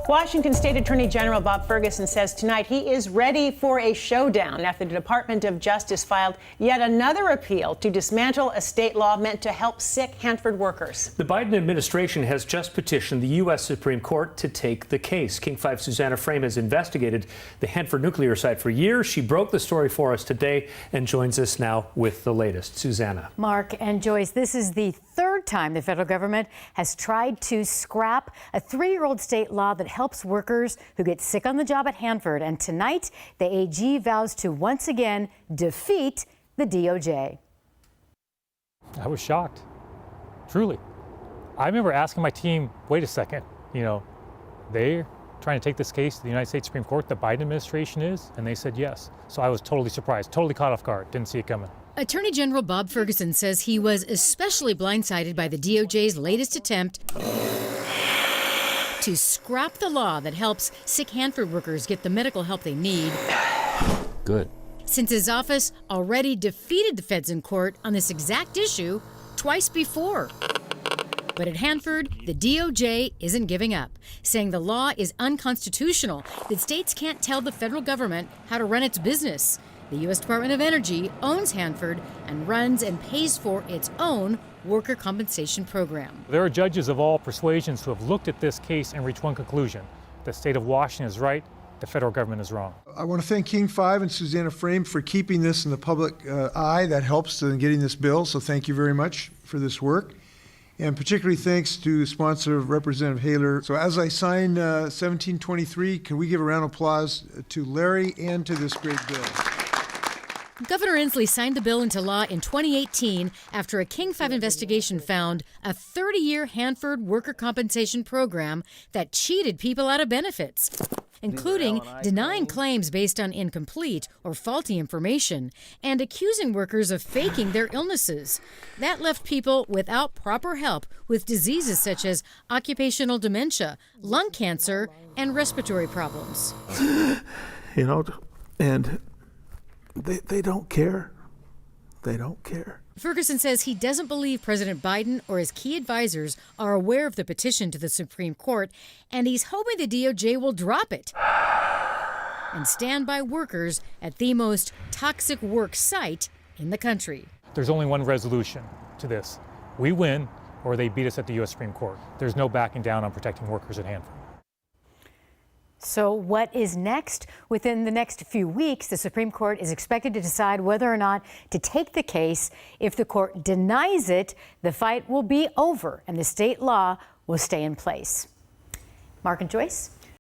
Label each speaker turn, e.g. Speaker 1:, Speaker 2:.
Speaker 1: Washington State Attorney General Bob Ferguson says tonight he is ready for a showdown after the Department of Justice filed yet another appeal to dismantle a state law meant to help sick Hanford workers.
Speaker 2: The Biden administration has just petitioned the U.S. Supreme Court to take the case. King 5 Susanna Frame has investigated the Hanford nuclear site for years. She broke the story for us today and joins us now with the latest. Susanna.
Speaker 3: Mark and Joyce, this is the third time the federal government has tried to scrap a 3-year-old state law that helps workers who get sick on the job at Hanford. And tonight, the AG vows to once again defeat the DOJ.
Speaker 4: I was shocked, truly. I remember asking my team, wait a second, they're trying to take this case to the United States Supreme Court, the Biden administration is, and they said yes. So I was totally surprised, totally caught off guard, didn't see it coming.
Speaker 5: Attorney General Bob Ferguson says he was especially blindsided by the DOJ's latest attempt to scrap the law that helps sick Hanford workers get the medical help they need.
Speaker 4: Good.
Speaker 5: Since his office already defeated the feds in court on this exact issue twice before. But at Hanford, the DOJ isn't giving up, saying the law is unconstitutional, that states can't tell the federal government how to run its business. The U.S. Department of Energy owns Hanford and runs and pays for its own worker compensation program.
Speaker 4: There are judges of all persuasions who have looked at this case and reached one conclusion. The state of Washington is right, the federal government is wrong.
Speaker 6: I want to thank King 5 and Susanna Frame for keeping this in the public eye. That helps in getting this bill, so thank you very much for this work. And particularly thanks to sponsor Representative Haler. So as I sign 1723, can we give a round of applause to Larry and to this great bill?
Speaker 5: Governor Inslee signed the bill into law in 2018 after a King 5 investigation found a 30-year Hanford worker compensation program that cheated people out of benefits, including denying claims based on incomplete or faulty information and accusing workers of faking their illnesses. That left people without proper help with diseases such as occupational dementia, lung cancer, and respiratory problems.
Speaker 7: And they don't care. They don't care.
Speaker 5: Ferguson says he doesn't believe President Biden or his key advisors are aware of the petition to the Supreme Court, and he's hoping the DOJ will drop it and stand by workers at the most toxic work site in the country.
Speaker 4: There's only one resolution to this. We win or they beat us at the U.S. Supreme Court. There's no backing down on protecting workers at Hanford.
Speaker 3: So what is next? Within the next few weeks, the Supreme Court is expected to decide whether or not to take the case. If the court denies it, the fight will be over and the state law will stay in place. Mark and Joyce?